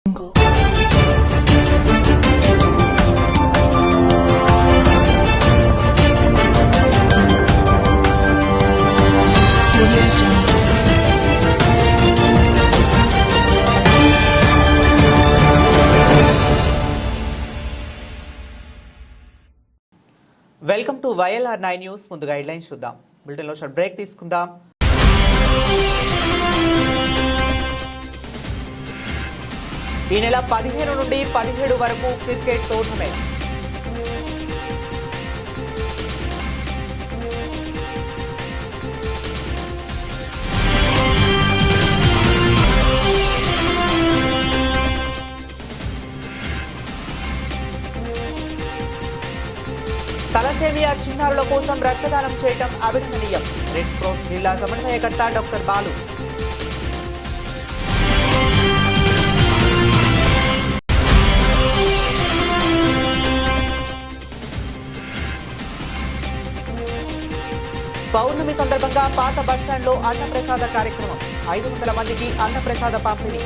Welcome to YLR 9 news. ముందుగా headlines చూద్దాం. బులెటిన్లో షార్ట్ బ్రేక్ తీసుకుందాం. ఈ నెల 15 నుండి 17 వరకు క్రికెట్ టోర్నమెంట్. తలసేమియా చిన్నారుల కోసం రక్తదానం చేయడం అభినందనీయం. రెడ్ క్రాస్ జిల్లా సమన్వయకర్త డాక్టర్ బాలు. పౌర్ణమి సందర్భంగా పాత బస్టాండ్లో అన్నప్రసాద కార్యక్రమం. 500 మందికి అన్నప్రసాద పంపిణీ.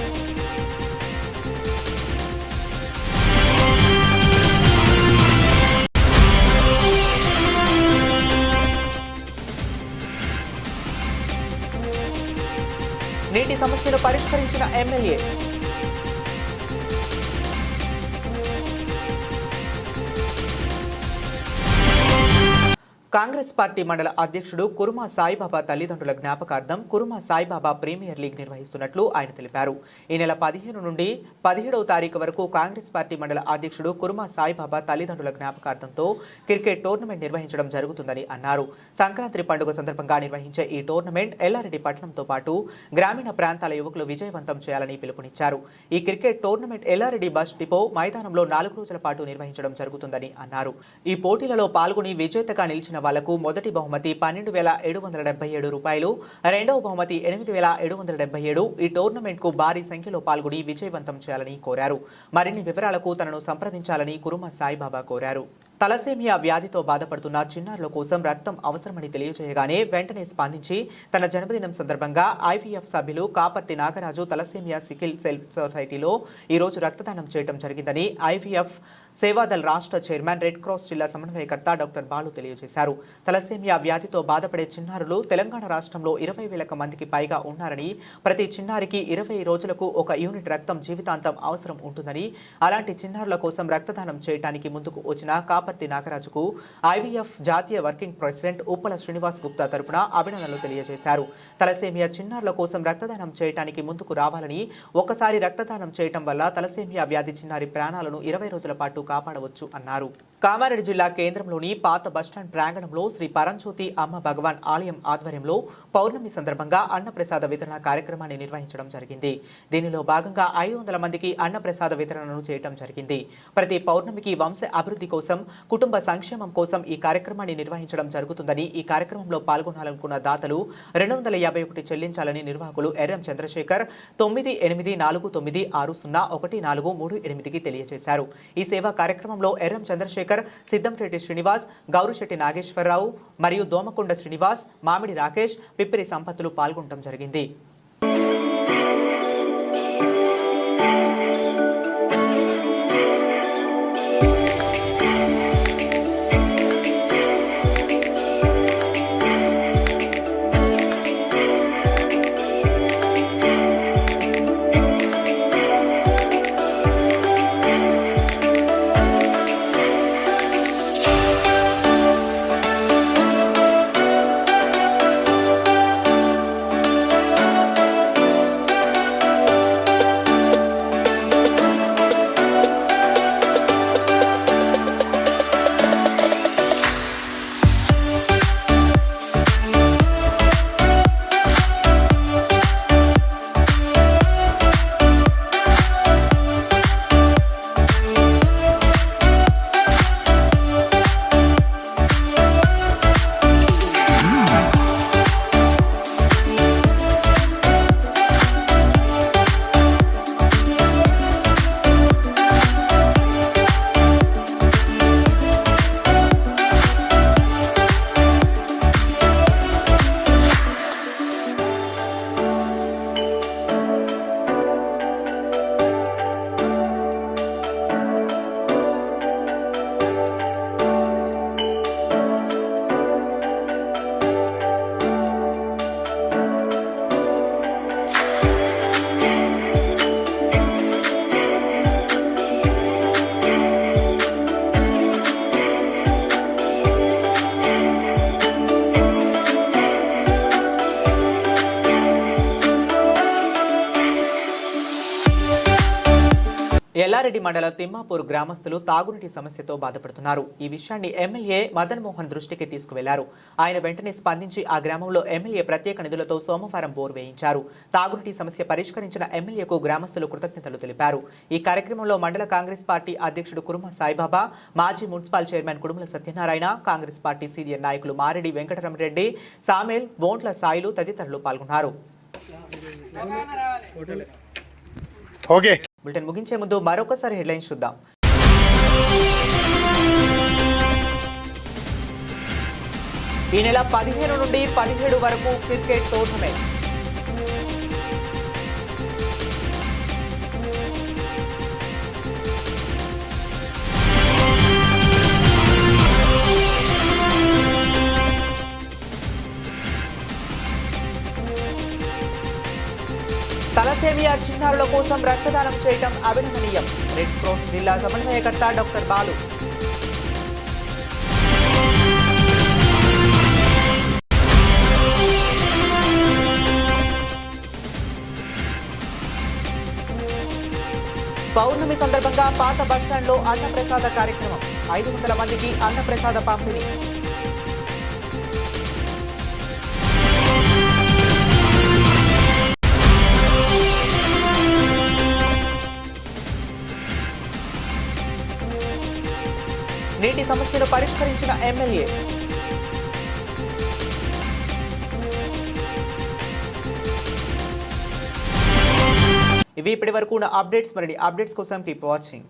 నీటి సమస్యను పరిష్కరించిన ఎమ్మెల్యే. కాంగ్రెస్ పార్టీ మండల అధ్యక్షుడు కురుమా సాయిబాబా తల్లిదండ్రుల జ్ఞాపకార్థం కురుమా సాయిబాబా ప్రీమియర్ లీగ్ నిర్వహిస్తున్నట్లు ఆయన తెలిపారు. ఈ నెల 15 నుండి 17వ తారీఖు వరకు కాంగ్రెస్ పార్టీ మండల అధ్యక్షుడు కురుమా సాయిబాబా తల్లిదండ్రుల జ్ఞాపకార్థంతో క్రికెట్ టోర్నమెంట్ నిర్వహించడం జరుగుతుందని అన్నారు. సంక్రాంతి పండుగ సందర్భంగా నిర్వహించే ఈ టోర్నమెంట్ ఎల్లారెడ్డి పట్టణంతో పాటు గ్రామీణ ప్రాంతాల యువకులు విజయవంతం చేయాలని పిలుపునిచ్చారు. ఈ cricket tournament Yellareddy bus depot మైదానంలో 4 రోజుల పాటు నిర్వహించడం జరుగుతుందని అన్నారు. ఈ పోటీలలో పాల్గొని విజేతగా నిలిచిన వాళ్లకు మొదటి బహుమతి 12,777 రూపాయలు, రెండవ బహుమతి 8,777. ఈ టోర్నమెంట్ కు భారీ సంఖ్యలో పాల్గొని విజయవంతం చేయాలని కోరారు. మరిన్ని వివరాలకు తనను సంప్రదించాలని కురుమా సాయిబాబా కోరారు. తలసేమియా వ్యాధితో బాధపడుతున్న చిన్నారుల కోసం రక్తం అవసరమని తెలియజేయగానే వెంటనే స్పందించి తన జన్మదినం సందర్భంగా ఐవీఎఫ్ సభ్యులు Kaparthi Nagaraju thalassaemia sickle cell సొసైటీలో ఈరోజు రక్తదానం చేయడం జరిగిందని ఐవీఎఫ్ సేవాదల్ రాష్ట్ర చైర్మన్ రెడ్ క్రాస్ జిల్లా సమన్వయకర్త డాక్టర్ బాలు తెలియజేశారు. తలసేమియా వ్యాధితో బాధపడే చిన్నారులు తెలంగాణ రాష్ట్రంలో 20,000 మందికి పైగా ఉన్నారని, ప్రతి చిన్నారికి 20 రోజులకు ఒక యూనిట్ రక్తం జీవితాంతం అవసరం ఉంటుందని, అలాంటి చిన్నారుల కోసం రక్తదానం చేయడానికి ముందుకు వచ్చిన కాపర్తి నాగరాజుకు ఐవీఎఫ్ జాతీయ వర్కింగ్ ప్రెసిడెంట్ ఉప్పల శ్రీనివాస్ గుప్తా తరపున అభినందనలు తెలియజేశారు. తలసేమియా చిన్నారుల కోసం రక్తదానం చేయడానికి ముందుకు రావాలని, ఒకసారి రక్తదానం చేయటం వల్ల తలసేమియా వ్యాధి చిన్నారి ప్రాణాలను 20 రోజుల పాటు కాపాడవచ్చు అన్నారు. కామారెడ్డి జిల్లా కేంద్రంలోని పాత బస్టాండ్ ప్రాంగణంలో శ్రీ పరంజ్యోతి అమ్మ భగవాన్ ఆలయం ఆధ్వర్యంలో పౌర్ణమి సందర్భంగా అన్నప్రసాద వితరణ కార్యక్రమాన్ని నిర్వహించడం జరిగింది. దీనిలో భాగంగా 500 మందికి అన్నప్రసాద వితరణను చేయడం జరిగింది. ప్రతి పౌర్ణమికి వంశ అభివృద్ధి కోసం, కుటుంబ సంక్షేమం కోసం ఈ కార్యక్రమాన్ని నిర్వహించడం జరుగుతుందని, ఈ కార్యక్రమంలో పాల్గొనాలనుకున్న దాతలు 251 చెల్లించాలని నిర్వాహకులు ఎర్రం చంద్రశేఖర్ 9849601438కి తెలియజేశారు. ఈ సేవా కార్యక్రమంలో ఎర్రం చంద్రశేఖర్, సిద్దంశెట్టి శ్రీనివాస్, గౌరుశెట్టి నాగేశ్వరరావు మరియు దోమకొండ శ్రీనివాస్, మామిడి రాకేష్, పిప్పిరి సంపత్తులు పాల్గొనడం జరిగింది. ఎల్లారెడ్డి మండల తిమ్మాపూర్ గ్రామస్తులు తాగునీటి సమస్యతో బాధపడుతున్నారు. ఈ విషయాన్ని ఎమ్మెల్యే మదన్ మోహన్ దృష్టికి తీసుకువెళ్లారు. ఆయన వెంటనే స్పందించి ఆ గ్రామంలో ఎమ్మెల్యే ప్రత్యేక నిధులతో సోమవారం బోర్ వేయించారు. తాగునీటి సమస్య పరిష్కరించిన ఎమ్మెల్యేకు గ్రామస్తులు కృతజ్ఞతలు తెలిపారు. ఈ కార్యక్రమంలో మండల కాంగ్రెస్ పార్టీ అధ్యక్షుడు కురుమ సాయిబాబా, మాజీ municipal chairman Kudumula Satyanarayana, Congress party senior నాయకులు మారెడ్డి వెంకటరమరెడ్డి, సామేల్, బోంట్ల సాయిలు తదితరులు పాల్గొన్నారు. బులెటిన్ ముగించే ముందు మరొకసారి హెడ్లైన్స్ చూద్దాం. ఈ నెల 15 నుండి 17 వరకు క్రికెట్ టోర్నమెంట్. తలసేమియా చిన్నారుల కోసం రక్తదానం చేయడం అభినందనీయం. రెడ్ క్రాస్ జిల్లా సమన్వయకర్త డాక్టర్ బాలు. పౌర్ణమి సందర్భంగా పాత బస్టాండ్లో అన్నప్రసాద కార్యక్రమం. 500 మందికి అన్నప్రసాద పంపిణీ. నీటి సమస్యను పరిష్కరించిన ఎమ్మెల్యే. ఇవి ఇప్పటి వరకు ఉన్న అప్డేట్స్. మరిన్ని అప్డేట్స్ కోసం కీప్ వాచింగ్.